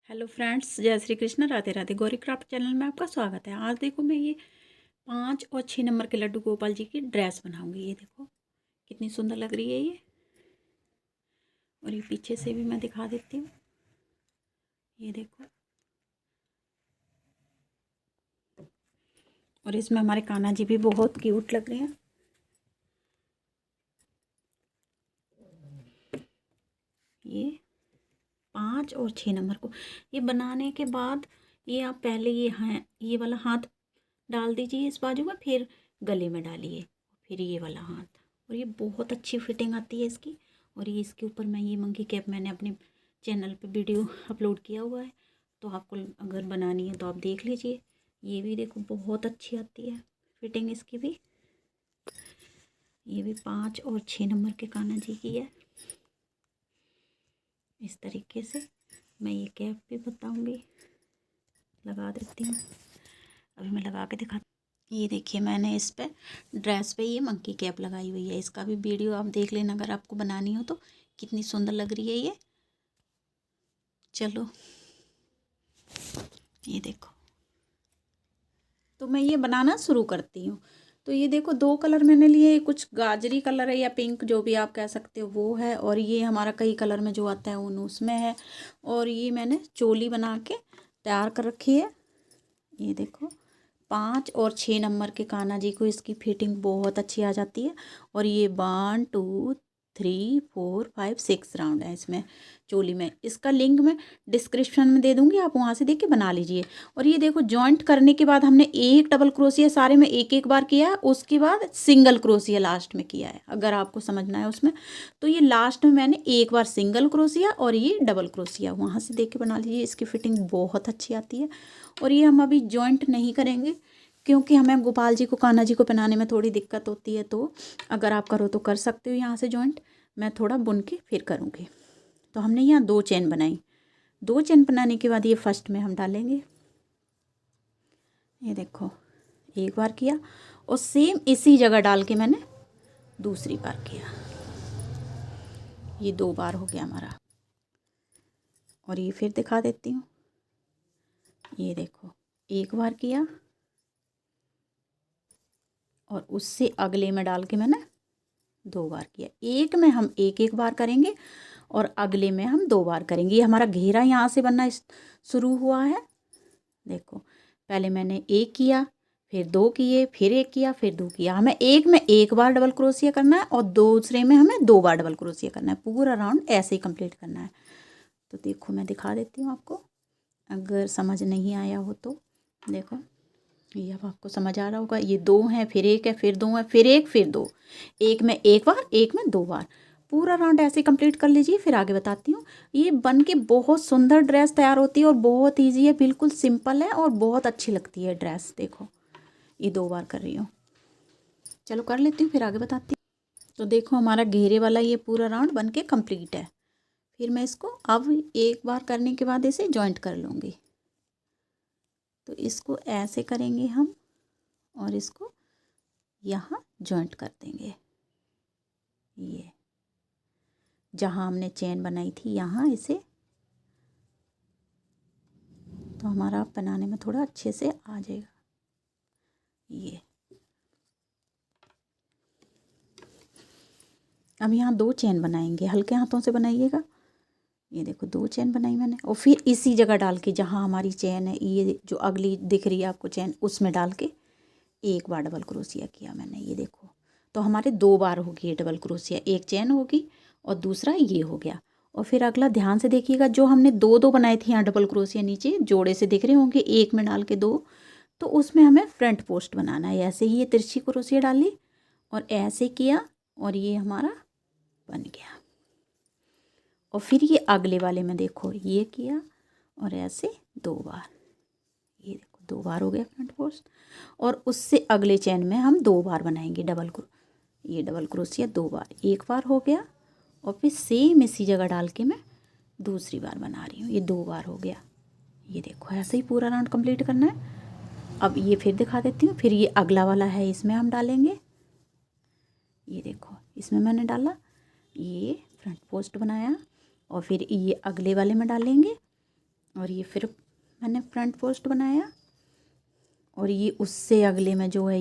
Hello friends, जय Shri Krishna, Radhe Radhe. Gauri craft channel में आपका स्वागत है। आज देखो मैं ये 5 और 6 नंबर के लड्डू गोपाल जी की ड्रेस बनाऊंगी। ये देखो कितनी सुंदर लग रही है ये। और ये पीछे से भी मैं दिखा देती हूँ। ये देखो, और इसमें हमारे कान्हा जी भी बहुत क्यूट लग रहे हैं। ये 5 और 6 नंबर को ये बनाने के बाद ये आप पहले ये वाला हाथ डाल दीजिए इस बाजू में, फिर गले में डालिए, फिर ये वाला हाथ। और ये बहुत अच्छी फिटिंग आती है इसकी। और ये इसके ऊपर मैं ये मंकी कैप मैंने अपने चैनल पे वीडियो अपलोड किया हुआ है, तो आपको अगर बनानी है तो आप देख लीजिए। ये भी देखो बहुत अच्छी आती है फिटिंग इसकी भी। ये भी 5 और 6 नंबर के कान्हा जी की है। इस तरीके से मैं ये कैप भी बताऊंगी, लगा देती हूँ। अभी मैं लगा के दिखा। ये देखिए मैंने इस पे ड्रेस पे ये मंकी कैप लगाई हुई है। इसका भी वीडियो आप देख लेना अगर आपको बनानी हो तो। कितनी सुंदर लग रही है ये। चलो ये देखो, तो मैं ये बनाना शुरू करती हूँ। तो ये देखो 2 कलर मैंने लिए, कुछ गाजरी कलर है या पिंक जो भी आप कह सकते हो वो है, और ये हमारा कई कलर में जो आता है उन उसमें है। और ये मैंने चोली बना के तैयार कर रखी है। ये देखो 5 और 6 नंबर के कान्हा जी को इसकी फिटिंग बहुत अच्छी आ जाती है। और ये 1 2 3 4 5 6 राउंड है इसमें चोली में। इसका लिंक मैं डिस्क्रिप्शन में दे दूंगी, आप वहाँ से देख के बना लीजिए। और ये देखो जॉइंट करने के बाद हमने एक डबल क्रोशिया सारे में एक एक बार किया है, उसके बाद सिंगल क्रोशिया लास्ट में किया है। अगर आपको समझना है उसमें तो ये लास्ट में मैंने एक बार सिंगल क्रोशिया और ये डबल क्रोशिया, वहाँ से देख के बना लीजिए। इसकी फिटिंग बहुत अच्छी आती है। और ये हम अभी जॉइंट नहीं करेंगे क्योंकि हमें गोपाल जी को कान्हा जी को पहनाने में थोड़ी दिक्कत होती है। तो अगर आप करो तो कर सकते हो यहाँ से जॉइंट। मैं थोड़ा बुन के फिर करूँगी। तो हमने यहाँ 2 चेन बनाई। 2 चेन बनाने के बाद ये फर्स्ट में हम डालेंगे। ये देखो एक बार किया और सेम इसी जगह डाल के मैंने दूसरी बार किया। ये 2 बार हो गया हमारा। और ये फिर दिखा देती हूँ। ये देखो एक बार किया और उससे अगले में डाल के मैंने 2 बार किया। एक में हम एक एक बार करेंगे और अगले में हम 2 बार करेंगे। ये हमारा घेरा यहाँ से बनना शुरू हुआ है। देखो पहले मैंने एक किया, फिर 2 किए, फिर एक किया, फिर 2 किया। हमें एक में एक बार डबल क्रोशिया करना है और दूसरे में हमें 2 बार डबल क्रोशिया करना है। पूरा राउंड ऐसे ही कंप्लीट करना है। तो देखो मैं दिखा देती हूँ आपको, अगर समझ नहीं आया हो तो। देखो ये अब आपको समझ आ रहा होगा। ये 2 हैं, फिर एक है, फिर 2 है, फिर एक, फिर 2। एक में एक बार, एक में 2 बार। पूरा राउंड ऐसे कंप्लीट कर लीजिए। फिर आगे बताती हूँ। ये बन के बहुत सुंदर ड्रेस तैयार होती है और बहुत इजी है, बिल्कुल सिंपल है और बहुत अच्छी लगती है ड्रेस। देखो ये 2 बार कर रही हूँ। चलो कर लेती हूँ फिर आगे बताती हूँ। तो देखो हमारा घेरे वाला ये पूरा राउंड बन के कम्प्लीट है। फिर मैं इसको अब एक बार करने के बाद इसे जॉइंट कर लूँगी। तो इसको ऐसे करेंगे हम और इसको यहाँ जॉइंट कर देंगे। ये जहाँ हमने चेन बनाई थी यहाँ इसे, तो हमारा बनाने में थोड़ा अच्छे से आ जाएगा। ये अब यहाँ 2 चेन बनाएंगे, हल्के हाथों से बनाइएगा। ये देखो 2 चेन बनाई मैंने और फिर इसी जगह डाल के जहाँ हमारी चेन है, ये जो अगली दिख रही है आपको चेन, उसमें डाल के एक बार डबल क्रोशिया किया मैंने। ये देखो तो हमारे 2 बार होगी ये डबल क्रोशिया। एक चेन होगी और दूसरा ये हो गया। और फिर अगला ध्यान से देखिएगा, जो हमने 2 बनाए थे यहाँ डबल क्रोशिया नीचे जोड़े से दिख रहे होंगे, एक में डाल के 2, तो उसमें हमें फ्रंट पोस्ट बनाना है। ऐसे ही ये तिरछी क्रोशिया डाली और ऐसे किया और ये हमारा बन गया। और फिर ये अगले वाले में देखो ये किया और ऐसे 2 बार। ये देखो 2 बार हो गया फ्रंट पोस्ट। और उससे अगले चेन में हम 2 बार बनाएंगे ये डबल क्रोशिया 2 बार। एक बार हो गया और फिर सेम इसी जगह डाल के मैं दूसरी बार बना रही हूँ। ये 2 बार हो गया। ये देखो ऐसे ही पूरा राउंड कंप्लीट करना है। अब ये फिर दिखा देती हूँ। फिर ये अगला वाला है, इसमें हम डालेंगे। ये देखो इसमें मैंने डाला, ये फ्रंट पोस्ट बनाया और फिर ये अगले वाले में डालेंगे और ये फिर मैंने फ्रंट पोस्ट बनाया और ये उससे अगले में जो है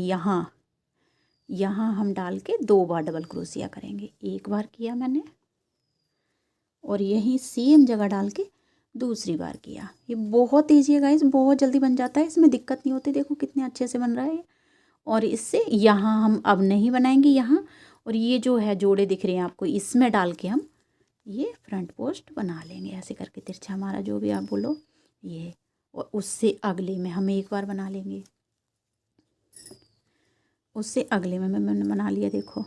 यहाँ हम डाल के 2 बार डबल क्रोशिया करेंगे। एक बार किया मैंने और यहीं सेम जगह डाल के दूसरी बार किया। ये बहुत ईजी है गाइस, बहुत जल्दी बन जाता है, इसमें दिक्कत नहीं होती। देखो कितने अच्छे से बन रहा है ये। और इससे यहाँ हम अब नहीं बनाएंगे यहाँ, और ये जो है जोड़े दिख रहे हैं आपको, इसमें डाल के हम ये फ्रंट पोस्ट बना लेंगे ऐसे करके, तिरछा हमारा जो भी आप बोलो ये। और उससे अगले में हम एक बार बना लेंगे, उससे अगले में मैंने बना लिया देखो।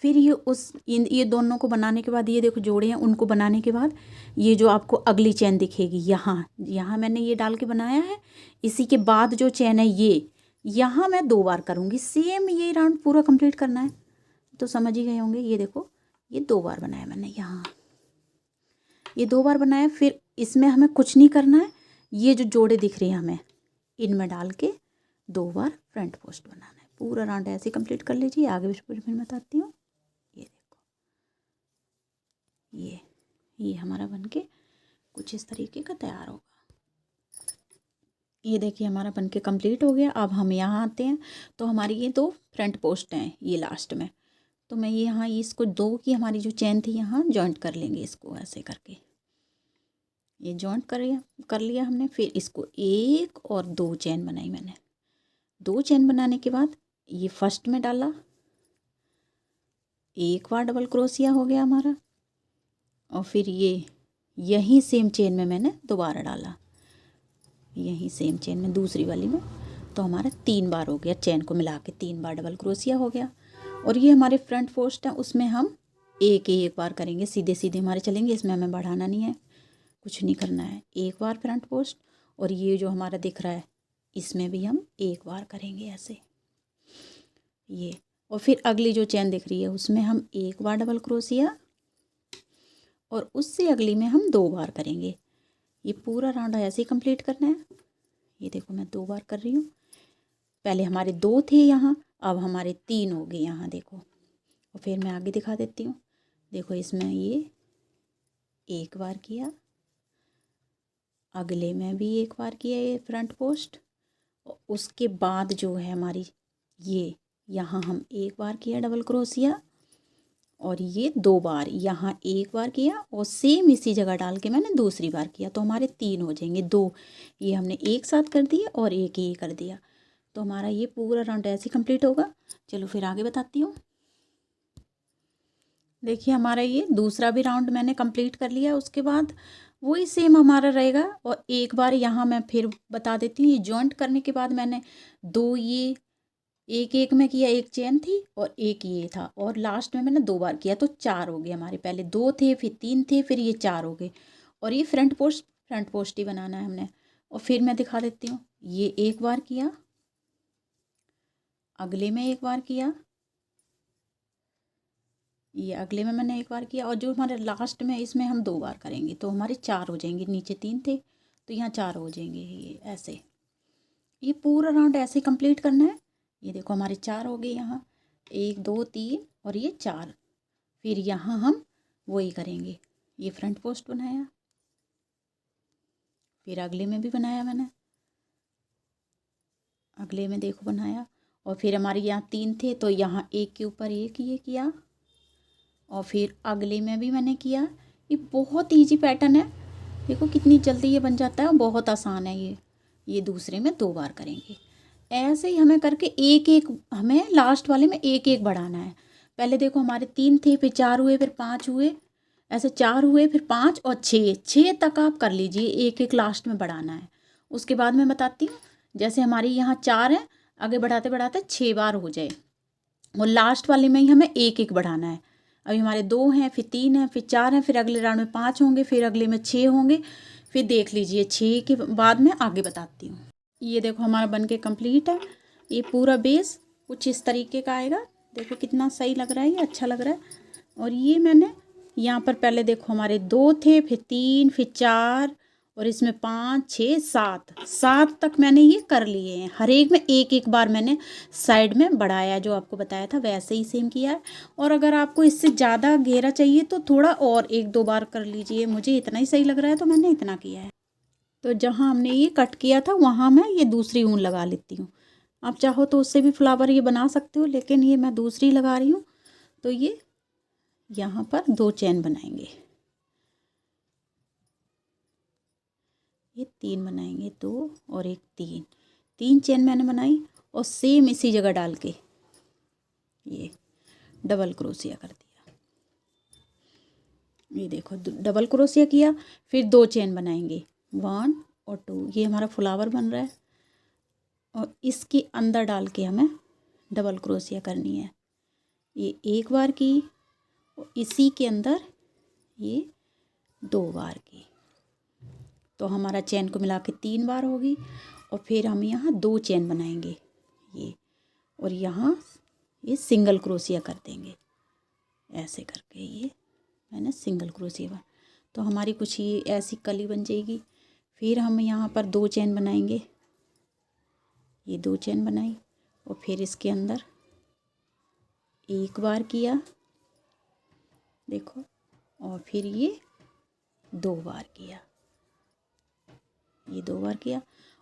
फिर ये दोनों को बनाने के बाद, ये देखो जोड़े हैं, उनको बनाने के बाद ये जो आपको अगली चैन दिखेगी यहाँ मैंने ये डाल के बनाया है। इसी के बाद जो चैन है ये यहाँ मैं 2 बार करूँगी। सेम ये राउंड पूरा कंप्लीट करना है, तो समझ ही गए होंगे। ये देखो ये 2 बार बनाया मैंने, यहाँ ये 2 बार बनाया। फिर इसमें हमें कुछ नहीं करना है, ये जो जोड़े दिख रहे हैं हमें इनमें डाल के 2 बार फ्रंट पोस्ट बनाना है। पूरा राउंड ऐसे कंप्लीट कर लीजिए। आगे भी फिर बताती हूँ। ये देखो ये हमारा बनके कुछ इस तरीके का तैयार होगा। ये देखिए हमारा बनके कंप्लीट हो गया। अब हम यहाँ आते हैं, तो हमारी ये 2 फ्रंट पोस्ट हैं ये लास्ट में। तो मैं ये यहाँ इसको 2 की हमारी जो चैन थी यहाँ जॉइंट कर लेंगे, इसको ऐसे करके ये जॉइंट कर लिया हमने। फिर इसको 1 और 2 चैन बनाई मैंने। 2 चैन बनाने के बाद ये फर्स्ट में डाला, एक बार डबल क्रोशिया हो गया हमारा, और फिर ये यही सेम चेन में मैंने दोबारा डाला, यही सेम चेन में दूसरी वाली में, तो हमारा 3 बार हो गया। चैन को मिला के 3 बार डबल क्रोशिया हो गया। और ये हमारे फ्रंट पोस्ट है, उसमें हम एक बार करेंगे, सीधे सीधे हमारे चलेंगे, इसमें हमें बढ़ाना नहीं है, कुछ नहीं करना है। एक बार फ्रंट पोस्ट, और ये जो हमारा दिख रहा है इसमें भी हम एक बार करेंगे ऐसे ये। और फिर अगली जो चैन दिख रही है उसमें हम एक बार डबल क्रोशिया, और उससे अगली में हम 2 बार करेंगे। ये पूरा राउंड ऐसे ही कंप्लीट करना है। ये देखो मैं 2 बार कर रही हूँ। पहले हमारे 2 थे यहाँ, अब हमारे 3 हो गए यहाँ देखो। और फिर मैं आगे दिखा देती हूँ। देखो इसमें ये एक बार किया, अगले में भी एक बार किया ये फ्रंट पोस्ट, और उसके बाद जो है हमारी ये यहाँ हम एक बार किया डबल क्रोशिया, और ये 2 बार यहाँ एक बार किया, और सेम इसी जगह डाल के मैंने दूसरी बार किया, तो हमारे 3 हो जाएंगे। 2 ये हमने एक साथ कर दिया और एक ये कर दिया, तो हमारा ये पूरा राउंड ऐसे कंप्लीट होगा। चलो फिर आगे बताती हूँ। देखिए हमारा ये दूसरा भी राउंड मैंने कंप्लीट कर लिया। उसके बाद वही सेम हमारा रहेगा। और एक बार यहाँ मैं फिर बता देती हूँ, ये जॉइंट करने के बाद मैंने 2 ये एक में किया, एक चेन थी और एक ये था, और लास्ट में मैंने 2 बार किया, तो 4 हो गए हमारे। पहले 2 थे, फिर 3 थे, फिर ये 4 हो गए। और ये फ्रंट पोस्ट ही बनाना है हमने। और फिर मैं दिखा देती हूँ। ये एक बार किया, अगले में एक बार किया, ये अगले में मैंने एक बार किया, और जो हमारे लास्ट में इसमें हम 2 बार करेंगे, तो हमारे 4 हो जाएंगे। नीचे 3 थे तो यहाँ 4 हो जाएंगे। ये ऐसे ये पूरा राउंड ऐसे कंप्लीट करना है। ये देखो हमारे 4 हो गए यहाँ, 1 2 3 और ये 4। फिर यहाँ हम वही करेंगे, ये फ्रंट पोस्ट बनाया, फिर अगले में भी बनाया मैंने, अगले में देखो बनाया, और फिर हमारे यहाँ 3 थे तो यहाँ एक के ऊपर एक ये किया, और फिर अगले में भी मैंने किया। ये बहुत इजी पैटर्न है, देखो कितनी जल्दी ये बन जाता है, बहुत आसान है ये दूसरे में 2 बार करेंगे। ऐसे ही हमें करके एक हमें लास्ट वाले में एक बढ़ाना है। पहले देखो हमारे 3 थे, फिर 4 हुए, फिर 5 हुए, ऐसे 4 हुए, फिर 5 और 6 तक आप कर लीजिए। एक लास्ट में बढ़ाना है। उसके बाद मैं बताती हूँ। जैसे हमारे यहाँ 4 है, आगे बढ़ाते बढ़ाते 6 बार हो जाए, और लास्ट वाले में ही हमें एक बढ़ाना है। अभी हमारे 2 हैं, फिर 3 हैं, फिर 4 हैं, फिर अगले राउंड में 5 होंगे, फिर अगले में 6 होंगे। फिर देख लीजिए 6 के बाद में आगे बताती हूँ। ये देखो हमारा बनके कंप्लीट है। ये पूरा बेस कुछ इस तरीके का आएगा। देखो कितना सही लग रहा है, ये अच्छा लग रहा है। और ये मैंने यहाँ पर पहले देखो हमारे 2 थे, फिर 3, फिर 4, और इसमें 5 6 7 तक मैंने ये कर लिए हैं। हर एक में एक बार मैंने साइड में बढ़ाया, जो आपको बताया था वैसे ही सेम किया है। और अगर आपको इससे ज़्यादा घेरा चाहिए तो थोड़ा और 1 2 बार कर लीजिए। मुझे इतना ही सही लग रहा है तो मैंने इतना किया है। तो जहाँ हमने ये कट किया था वहाँ मैं ये दूसरी ऊन लगा लेती हूँ। आप चाहो तो उससे भी फ्लावर ये बना सकते हो, लेकिन ये मैं दूसरी लगा रही हूँ। तो ये यहाँ पर 2 चेन बनाएंगे, ये 3 बनाएंगे, 2 और 1 3 चेन मैंने बनाई और सेम इसी जगह डाल के ये डबल क्रोशिया कर दिया। ये देखो डबल क्रोशिया किया, फिर 2 चेन बनाएंगे, 1 और 2। ये हमारा फ्लावर बन रहा है और इसके अंदर डाल के हमें डबल क्रोशिया करनी है। ये 1 बार की और इसी के अंदर ये 2 बार की, तो हमारा चेन को मिला के 3 बार होगी। और फिर हम यहाँ 2 चेन बनाएंगे ये, और यहाँ ये सिंगल क्रोशिया कर देंगे ऐसे करके। ये मैंने सिंगल क्रोशिया, तो हमारी कुछ ये ऐसी कली बन जाएगी। फिर हम यहाँ पर 2 चेन बनाएंगे, ये 2 चेन बनाई और फिर इसके अंदर 1 बार किया देखो, और फिर ये 2 बार किया, ये 2 बार किया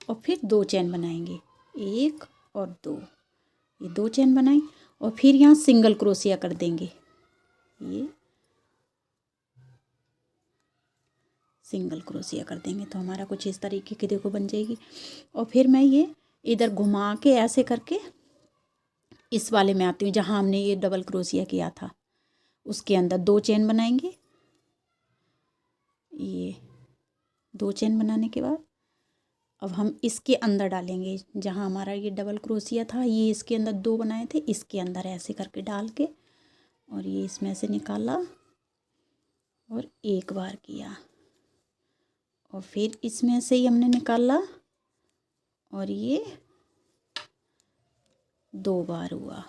और फिर 2 चेन बनाएंगे, 1 और 2। ये 2 चेन बनाई और फिर यहाँ सिंगल क्रोशिया कर देंगे, ये सिंगल क्रोशिया कर देंगे। तो हमारा कुछ इस तरीके की देखो बन जाएगी। और फिर मैं ये इधर घुमा के ऐसे करके इस वाले में आती हूँ जहाँ हमने ये डबल क्रोशिया किया था, उसके अंदर 2 चेन बनाएंगे। ये 2 चेन बनाने के बाद अब हम इसके अंदर डालेंगे जहाँ हमारा ये डबल क्रोशिया था, ये इसके अंदर 2 बनाए थे, इसके अंदर ऐसे करके डाल के और ये इसमें से निकाला और 1 बार किया और फिर इसमें से ही हमने निकाला और ये 2 बार हुआ।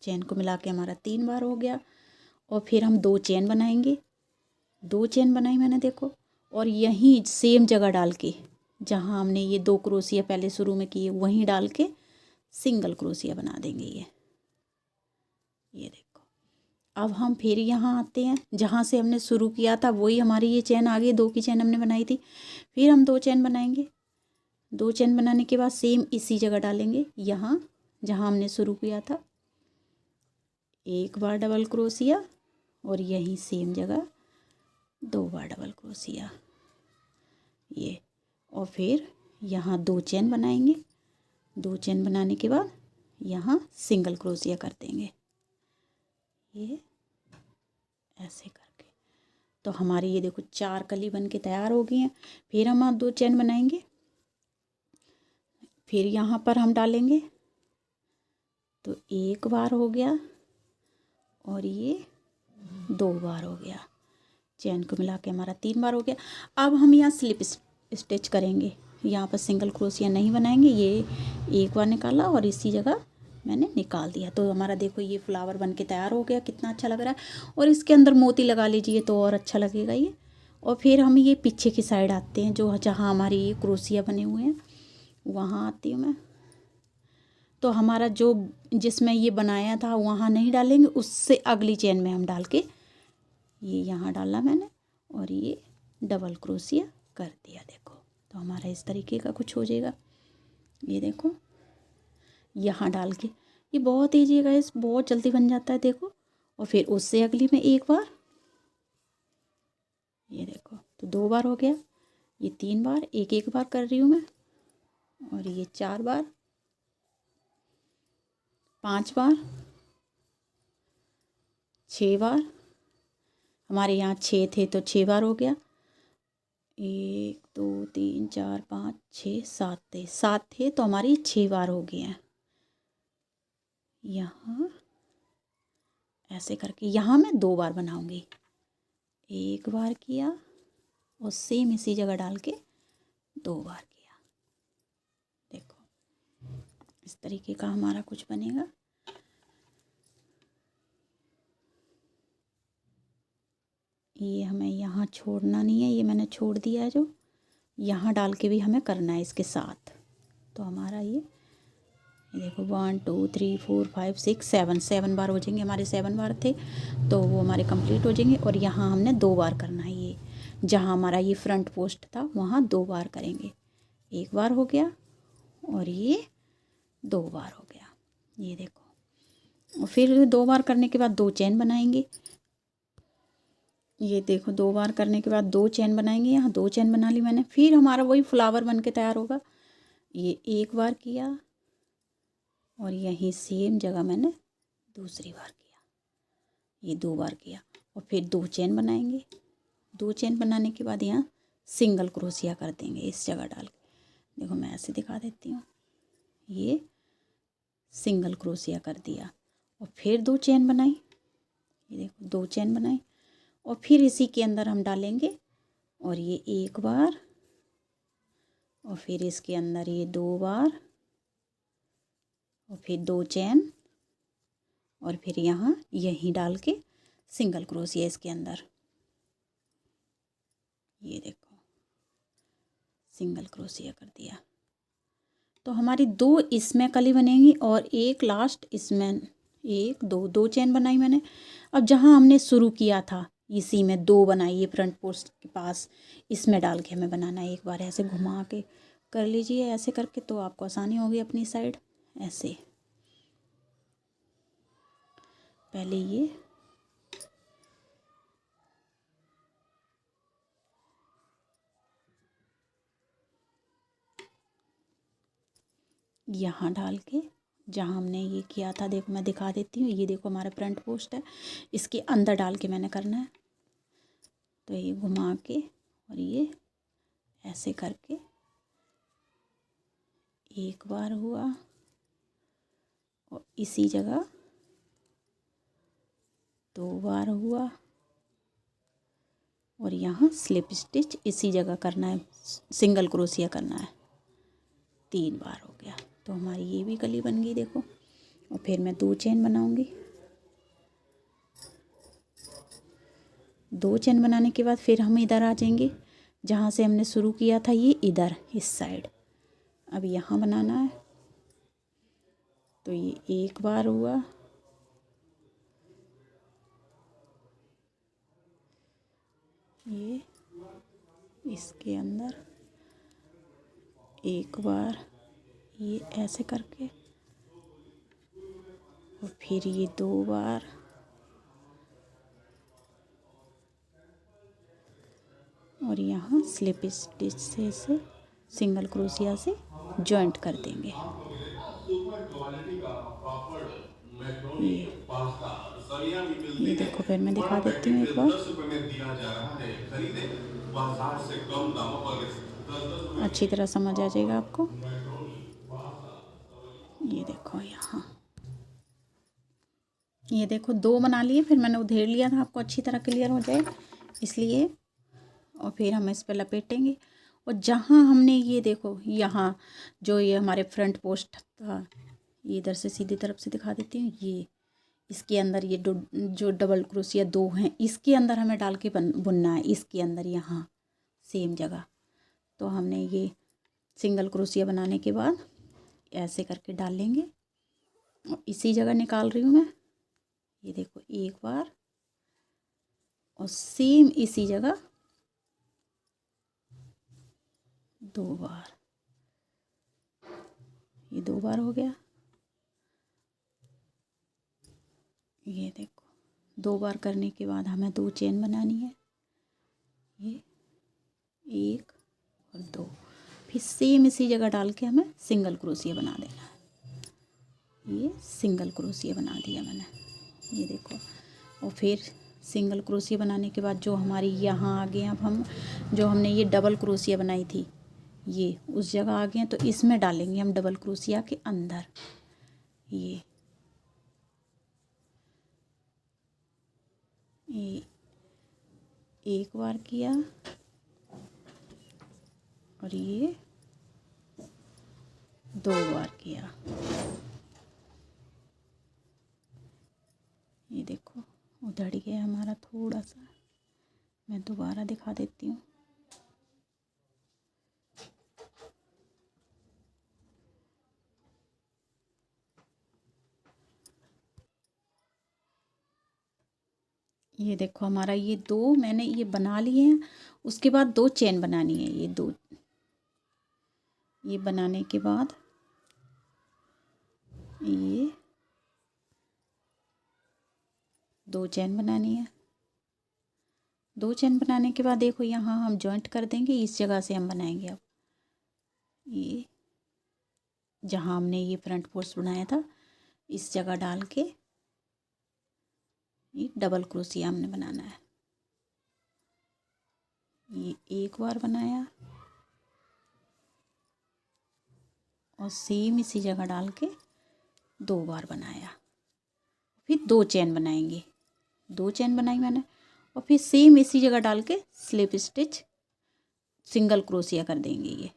चेन को मिला के हमारा 3 बार हो गया। और फिर हम 2 चेन बनाएंगे, 2 चेन बनाई मैंने देखो, और यहीं सेम जगह डाल के जहाँ हमने ये 2 क्रोशिया पहले शुरू में किए वहीं डाल के सिंगल क्रोशिया बना देंगे। ये देखो। अब हम फिर यहाँ आते हैं जहाँ से हमने शुरू किया था, वही हमारी ये चेन आ गई, 2 की चेन हमने बनाई थी। फिर हम 2 चेन बनाएंगे, 2 चेन बनाने के बाद सेम इसी जगह डालेंगे यहाँ जहाँ हमने शुरू किया था, 1 बार डबल क्रोशिया और यहीं सेम जगह 2 बार डबल क्रोशिया ये। और फिर यहाँ 2 चेन बनाएंगे, 2 चेन बनाने के बाद यहाँ सिंगल क्रोशिया कर देंगे, ये ऐसे करके। तो हमारी ये देखो 4 कली बन के तैयार हो गई हैं। फिर हम 2 चेन बनाएंगे, फिर यहाँ पर हम डालेंगे, तो 1 बार हो गया और ये 2 बार हो गया। चेन को मिला के हमारा 3 बार हो गया। अब हम यहाँ स्लिप स्टिच करेंगे, यहाँ पर सिंगल क्रोशिया नहीं बनाएंगे। ये 1 बार निकाला और इसी जगह मैंने निकाल दिया। तो हमारा देखो ये फ्लावर बन के तैयार हो गया, कितना अच्छा लग रहा है। और इसके अंदर मोती लगा लीजिए तो और अच्छा लगेगा ये। और फिर हम ये पीछे की साइड आते हैं, जो जहाँ हमारी ये क्रोशिया बने हुए हैं वहाँ आती हूँ मैं। तो हमारा जो जिसमें ये बनाया था वहाँ नहीं डालेंगे, उससे अगली चेन में हम डाल के ये यहाँ डाला मैंने और ये डबल क्रोशिया कर दिया। देखो तो हमारा इस तरीके का कुछ हो जाएगा। ये देखो यहाँ डाल के, ये बहुत ईजी है गाइस, बहुत जल्दी बन जाता है देखो। और फिर उससे अगली में 1 बार, ये देखो तो 2 बार हो गया। ये 3 बार, 1 बार कर रही हूँ मैं, और ये 4 बार, 5 बार, 6 बार। हमारे यहाँ 6 थे तो 6 बार हो गया। 1 2 3 4 5 6 7 थे, 7 थे तो हमारी 6 बार हो गए हैं। यहाँ ऐसे करके यहाँ मैं 2 बार बनाऊंगी, 1 बार किया और सेम इसी जगह डाल के 2 बार किया। देखो इस तरीके का हमारा कुछ बनेगा। ये हमें यहाँ छोड़ना नहीं है, ये मैंने छोड़ दिया है, जो यहाँ डाल के भी हमें करना है इसके साथ। तो हमारा ये देखो 1 2 3 4 5 6 7 बार हो जाएंगे। हमारे 7 बार थे तो वो हमारे कंप्लीट हो जाएंगे। और यहाँ हमने 2 बार करना है, ये जहाँ हमारा ये फ्रंट पोस्ट था वहाँ 2 बार करेंगे। एक बार हो गया और ये 2 बार हो गया, ये देखो। और फिर 2 बार करने के बाद 2 चेन बनाएंगे। ये देखो 2 बार करने के बाद 2 चेन बनाएंगे, यहाँ 2 चेन बना ली मैंने। फिर हमारा वही फ्लावर बन के तैयार होगा। ये एक बार किया और यहीं सेम जगह मैंने दूसरी बार किया, ये 2 बार किया और फिर 2 चेन बनाएंगे। 2 चेन बनाने के बाद यहाँ सिंगल क्रोशिया कर देंगे इस जगह डाल के। देखो मैं ऐसे दिखा देती हूँ, ये सिंगल क्रोशिया कर दिया और फिर 2 चेन बनाई, ये देखो 2 चेन बनाई और फिर इसी के अंदर हम डालेंगे और ये एक बार और फिर इसके अंदर ये 2 बार और फिर 2 चेन और फिर यहाँ यहीं डाल के सिंगल क्रोशिया इसके अंदर, ये देखो सिंगल क्रोशिया कर दिया। तो हमारी 2 इसमें कली बनेंगी और एक लास्ट इसमें, 1 2 चेन बनाई मैंने। अब जहाँ हमने शुरू किया था इसी में 2 बनाई, ये फ्रंट पोस्ट के पास, इसमें डाल के हमें बनाना है। एक बार ऐसे घुमा के कर लीजिए, ऐसे करके तो आपको आसानी होगी अपनी साइड। ऐसे पहले ये यहाँ डाल के जहाँ हमने ये किया था, देखो मैं दिखा देती हूँ। ये देखो हमारा फ्रंट पोस्ट है, इसके अंदर डाल के मैंने करना है। तो ये घुमा के और ये ऐसे करके एक बार हुआ और इसी जगह 2 बार हुआ और यहाँ स्लिप स्टिच इसी जगह करना है, सिंगल क्रोशिया करना है। 3 बार हो गया। तो हमारी ये भी कली बन गई देखो। और फिर मैं 2 चेन बनाऊंगी। 2 चेन बनाने के बाद फिर हम इधर आ जाएंगे जहाँ से हमने शुरू किया था, ये इधर इस साइड। अब यहाँ बनाना है। तो ये एक बार हुआ, ये इसके अंदर एक बार, ये ऐसे करके और फिर ये 2 बार और यहाँ स्लिप स्टिच से इसे सिंगल क्रोशिया से जॉइंट कर देंगे। ये देखो फिर मैं दिखा देती हूँ एक बार। 10 रुपए में दिया जा रहा है, खरीदे बाजार से कम दामों पर 10 रुपए अच्छी तरह समझ आ जाएगा आपको। ये देखो यहाँ, ये देखो 2 बना लिए, फिर मैंने उधेड़ लिया था, आपको अच्छी तरह क्लियर हो जाए इसलिए। और फिर हम इस पर लपेटेंगे और जहाँ हमने ये देखो यहाँ जो ये हमारे फ्रंट पोस्ट था, ये इधर से सीधी तरफ से दिखा देती हूँ। ये इसके अंदर ये जो डबल क्रोशिया 2 हैं, इसके अंदर हमें डाल के बुनना है, इसके अंदर यहाँ सेम जगह। तो हमने ये सिंगल क्रोशिया बनाने के बाद ऐसे करके डाल लेंगे और इसी जगह निकाल रही हूँ मैं। ये देखो एक बार और सेम इसी जगह 2 बार, ये 2 बार हो गया। ये देखो 2 बार करने के बाद हमें 2 चेन बनानी है, ये 1 और 2, फिर सेम इसी जगह डाल के हमें सिंगल क्रोशिया बना देना है। ये सिंगल क्रोशिया बना दिया मैंने, ये देखो। और फिर सिंगल क्रोशिया बनाने के बाद जो हमारी यहाँ आ गए, अब हम जो हमने ये डबल क्रोशिया बनाई थी ये उस जगह आ गए हैं, तो इसमें डालेंगे हम डबल क्रोशिया के अंदर। ये एक बार किया और ये 2 बार किया। ये देखो उधड़ गया हमारा थोड़ा सा, मैं दोबारा दिखा देती हूँ। ये देखो हमारा ये दो मैंने ये बना लिए हैं। उसके बाद 2 चेन बनानी है। ये 2 ये बनाने के बाद ये 2 चेन बनानी है। 2 चेन बनाने के बाद देखो यहाँ हम जॉइंट कर देंगे। इस जगह से हम बनाएंगे अब ये जहाँ हमने ये फ्रंट पोस्ट बनाया था इस जगह डाल के ये डबल क्रोशिया हमने बनाना है। ये एक बार बनाया और सेम इसी जगह डाल के 2 बार बनाया। फिर 2 चेन बनाएंगे। 2 चेन बनाई मैंने और फिर सेम इसी जगह डाल के स्लिप स्टिच सिंगल क्रोशिया कर देंगे।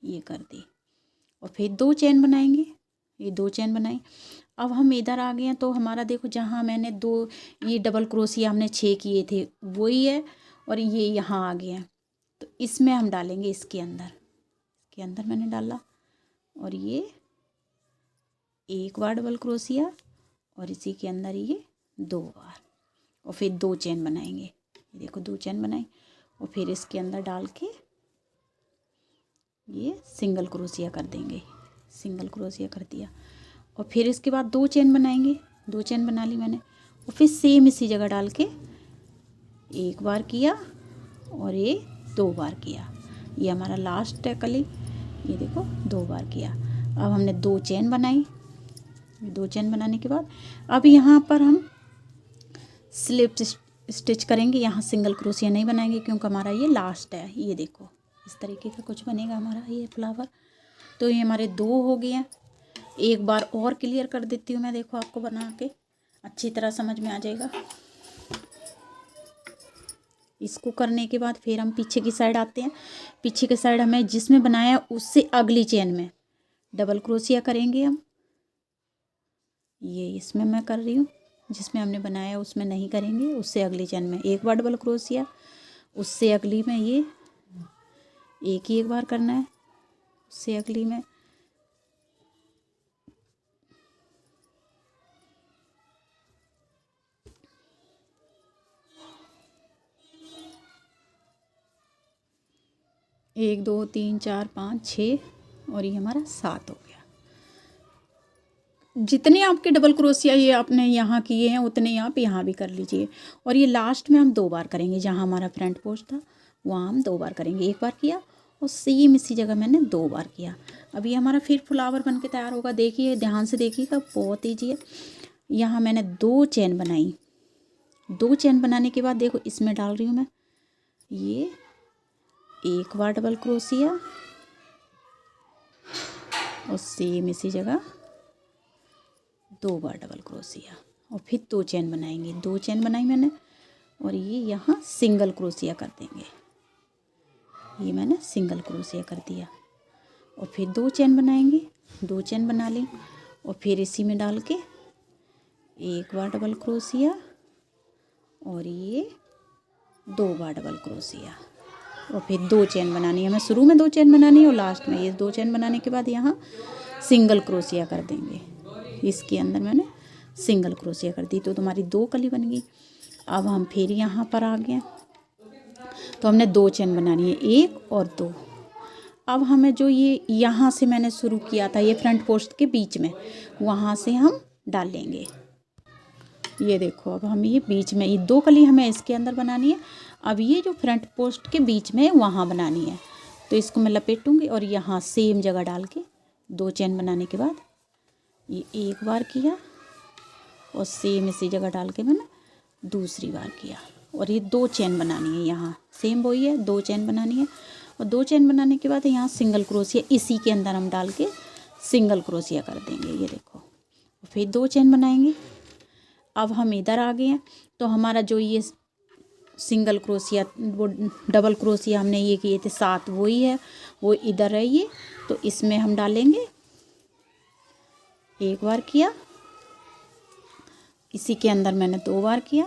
ये कर दी और फिर 2 चेन बनाएंगे। ये 2 चेन बनाई। अब हम इधर आ गए हैं तो हमारा देखो जहाँ मैंने 2 ये डबल क्रोशिया हमने 6 किए थे वही है और ये यहाँ आ गए हैं। तो इसमें हम डालेंगे इसके अंदर मैंने डाला और ये एक बार डबल क्रोशिया और इसी के अंदर ये 2 बार और फिर 2 चेन बनाएंगे। ये देखो 2 चेन बनाई और फिर इसके अंदर डाल के ये सिंगल क्रोशिया कर देंगे। सिंगल क्रोशिया कर दिया और फिर इसके बाद 2 चेन बनाएंगे। 2 चेन बना ली मैंने और फिर सेम इसी जगह डाल के एक बार किया और ये 2 बार किया। ये हमारा लास्ट है कली। ये देखो 2 बार किया। अब हमने 2 चेन बनाई। 2 चेन बनाने के बाद अब यहाँ पर हम स्लिप स्टिच करेंगे। यहाँ सिंगल क्रोशिया नहीं बनाएंगे क्योंकि हमारा ये लास्ट है। ये देखो इस तरीके का कुछ बनेगा हमारा ये फ्लावर। तो ये हमारे 2 हो गए हैं। एक बार और क्लियर कर देती हूँ मैं, देखो आपको बना के अच्छी तरह समझ में आ जाएगा। इसको करने के बाद फिर हम पीछे की साइड आते हैं। पीछे की साइड हमें जिसमें बनाया उससे अगली चेन में डबल क्रोशिया करेंगे हम। ये इसमें मैं कर रही हूँ, जिसमें हमने बनाया उसमें नहीं करेंगे, उससे अगली चेन में एक बार डबल क्रोशिया, उससे अगली में ये एक बार करना है, उससे अगली में एक 2 3 4 5 6 और ये हमारा 7 हो गया। जितने आपके डबल क्रोशिया ये आपने यहाँ किए हैं उतने ही आप यहाँ भी कर लीजिए। और ये लास्ट में हम 2 बार करेंगे। जहाँ हमारा फ्रंट पोस्ट था वहाँ हम 2 बार करेंगे। एक बार किया और सेम इसी जगह मैंने 2 बार किया। अब ये हमारा फिर फ्लावर बन के तैयार होगा। देखिए ध्यान से देखिएगा, बहुत ईजी है। यहाँ मैंने 2 चेन बनाई। 2 चेन बनाने के बाद देखो इसमें डाल रही हूँ मैं ये एक बार डबल क्रोशिया और सेम इसी जगह 2 बार डबल क्रोशिया और फिर 2 चेन बनाएंगे। 2 चेन बनाई मैंने और ये यहाँ सिंगल क्रोशिया कर देंगे। ये मैंने सिंगल क्रोशिया कर दिया और फिर 2 चेन बनाएंगे। 2 चेन बना ली और फिर इसी में डाल के एक बार डबल क्रोशिया और ये 2 बार डबल क्रोशिया और फिर 2 चेन बनानी है। हमें शुरू में 2 चेन बनानी है और लास्ट में ये 2 चेन बनाने के बाद यहाँ सिंगल क्रोशिया कर देंगे। इसके अंदर मैंने सिंगल क्रोशिया कर दी तो तुम्हारी 2 कली बन गई। अब हम फिर यहाँ पर आ गए तो हमने 2 चेन बनानी है, 1 और 2। अब हमें जो ये यहाँ से मैंने शुरू किया था ये फ्रंट पोस्ट के बीच में, वहाँ से हम डाल लेंगे। ये देखो अब हम ये बीच में ये 2 कली हमें इसके अंदर बनानी है। अब ये जो फ्रंट पोस्ट के बीच में वहाँ बनानी है तो इसको मैं लपेटूँगी और यहाँ सेम जगह डाल के 2 चेन बनाने के बाद ये एक बार किया और सेम इसी जगह डाल के मैंने दूसरी बार किया और ये 2 चेन बनानी है। यहाँ सेम वही है, 2 चेन बनानी है और 2 चेन बनाने के बाद यहाँ सिंगल क्रोशिया इसी के अंदर हम डाल के सिंगल क्रोशिया कर देंगे। ये देखो फिर 2 चेन बनाएंगे। अब हम इधर आ गए हैं तो हमारा जो ये सिंगल क्रोशिया वो डबल क्रोशिया हमने ये किए थे 7 वही है, वो इधर है ये। तो इसमें हम डालेंगे एक बार किया, इसी के अंदर मैंने 2 बार किया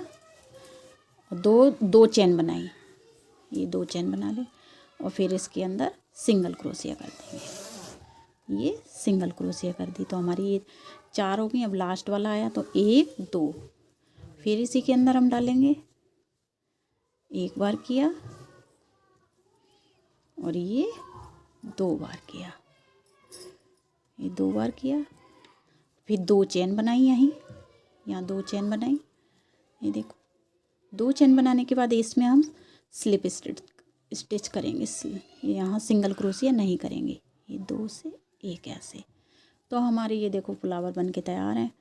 और 2 चेन बनाई। ये 2 चेन बना ले और फिर इसके अंदर सिंगल क्रोशिया कर देंगे। ये सिंगल क्रोशिया कर दी तो हमारी ये 4 हो गई। अब लास्ट वाला आया तो 1 2 फिर इसी के अंदर हम डालेंगे एक बार किया और ये 2 बार किया, ये 2 बार किया, फिर 2 चेन बनाई, यहाँ 2 चेन बनाई। ये देखो 2 चेन बनाने के बाद इसमें हम स्लिप स्टिच करेंगे। यहाँ सिंगल क्रोशिया नहीं करेंगे, ये 2 से 1 ऐसे। तो हमारे ये देखो फ्लावर बन के तैयार हैं।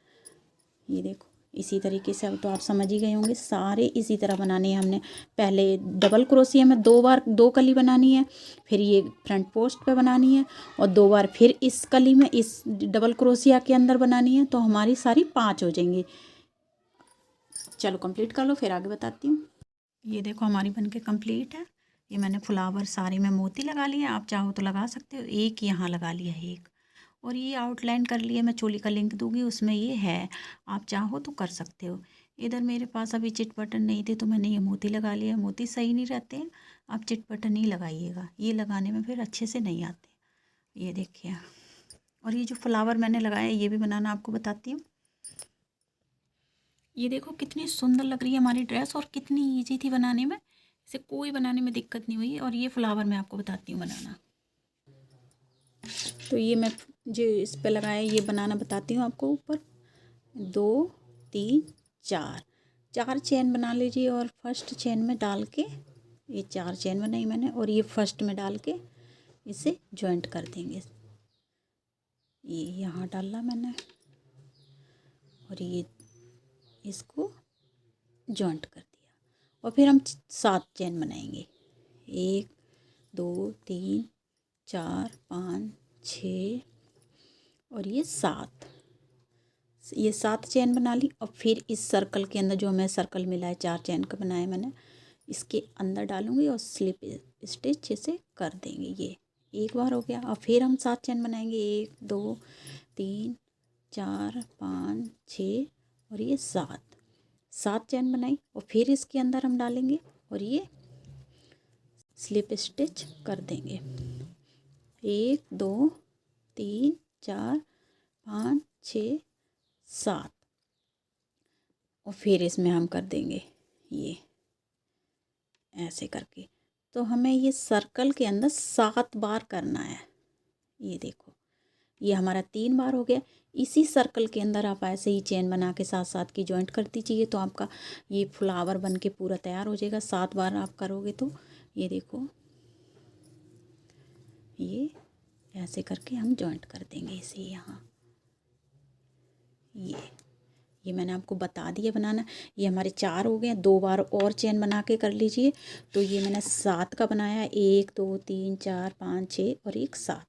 ये देखो इसी तरीके से, अब तो आप समझ ही गए होंगे, सारे इसी तरह बनाने हैं हमने। पहले डबल क्रोशिया में 2 बार 2 कली बनानी है, फिर ये फ्रंट पोस्ट पे बनानी है, और 2 बार फिर इस कली में इस डबल क्रोशिया के अंदर बनानी है। तो हमारी सारी 5 हो जाएंगी। चलो कंप्लीट कर लो, फिर आगे बताती हूँ। ये देखो हमारी बनके कंप्लीट है। ये मैंने फ्लावर सारे में मोती लगा लिए, आप चाहो तो लगा सकते हो। एक यहाँ लगा लिया है एक, और ये आउटलाइन कर लिया। मैं चोली का लिंक दूंगी, उसमें ये है, आप चाहो तो कर सकते हो। इधर मेरे पास अभी चिट बटन नहीं थे तो मैंने ये मोती लगा लिया। मोती सही नहीं रहते हैं, आप चिट बटन ही लगाइएगा, ये लगाने में फिर अच्छे से नहीं आते। ये देखिए, और ये जो फ्लावर मैंने लगाया ये भी बनाना आपको बताती हूँ। ये देखो कितनी सुंदर लग रही है हमारी ड्रेस, और कितनी ईजी थी बनाने में, इसे कोई बनाने में दिक्कत नहीं हुई। और ये फ्लावर मैं आपको बताती हूँ बनाना। तो ये मैं जो इस पे लगाया ये बनाना बताती हूँ आपको। ऊपर 2 3 4 चेन बना लीजिए, और फर्स्ट चेन में डाल के, ये 4 चेन बनाई मैंने, और ये फर्स्ट में डाल के इसे जॉइंट कर देंगे। ये यहाँ डाला मैंने, और ये इसको जॉइंट कर दिया, और फिर हम 7 चेन बनाएंगे। 1 2 3 4 5 6 और ये 7, ये 7 चेन बना ली। और फिर इस सर्कल के अंदर जो हमें सर्कल मिला है 4 चेन का बनाया मैंने, इसके अंदर डालूंगी और स्लिप स्टिच से कर देंगे। ये एक बार हो गया, और फिर हम 7 चेन बनाएंगे। 1 2 3 4 5 6 और ये 7 चेन बनाई, और फिर इसके अंदर हम डालेंगे और ये स्लिप स्टिच कर देंगे। 1 2 3 4 5 6 7, और फिर इसमें हम कर देंगे ये ऐसे करके। तो हमें ये सर्कल के अंदर 7 बार करना है। ये देखो ये हमारा 3 बार हो गया। इसी सर्कल के अंदर आप ऐसे ही चेन बना के 7 की जॉइंट कर दीजिए, तो आपका ये फ्लावर बन के पूरा तैयार हो जाएगा। 7 बार आप करोगे तो ये देखो, ये ऐसे करके हम जॉइंट कर देंगे इसे यहाँ। ये मैंने आपको बता दिया बनाना। ये हमारे 4 हो गए, 2 बार और चेन बना के कर लीजिए। तो ये मैंने 7 का बनाया, 1 2 3 4 5 6 और एक 7।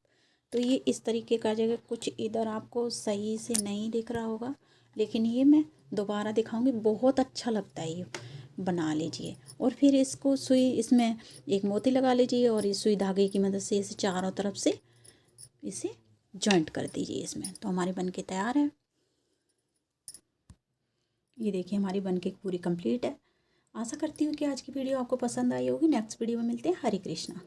तो ये इस तरीके का जगह कुछ इधर आपको सही से नहीं दिख रहा होगा, लेकिन ये मैं दोबारा दिखाऊंगी। बहुत अच्छा लगता है, ये बना लीजिए। और फिर इसको सुई, इसमें एक मोती लगा लीजिए, और इस सुई धागे की मदद से इसे चारों तरफ से इसे जॉइंट कर दीजिए इसमें। तो हमारे बनके तैयार है। ये देखिए हमारी बनके पूरी कंप्लीट है। आशा करती हूँ कि आज की वीडियो आपको पसंद आई होगी। नेक्स्ट वीडियो में मिलते हैं। हरे कृष्णा।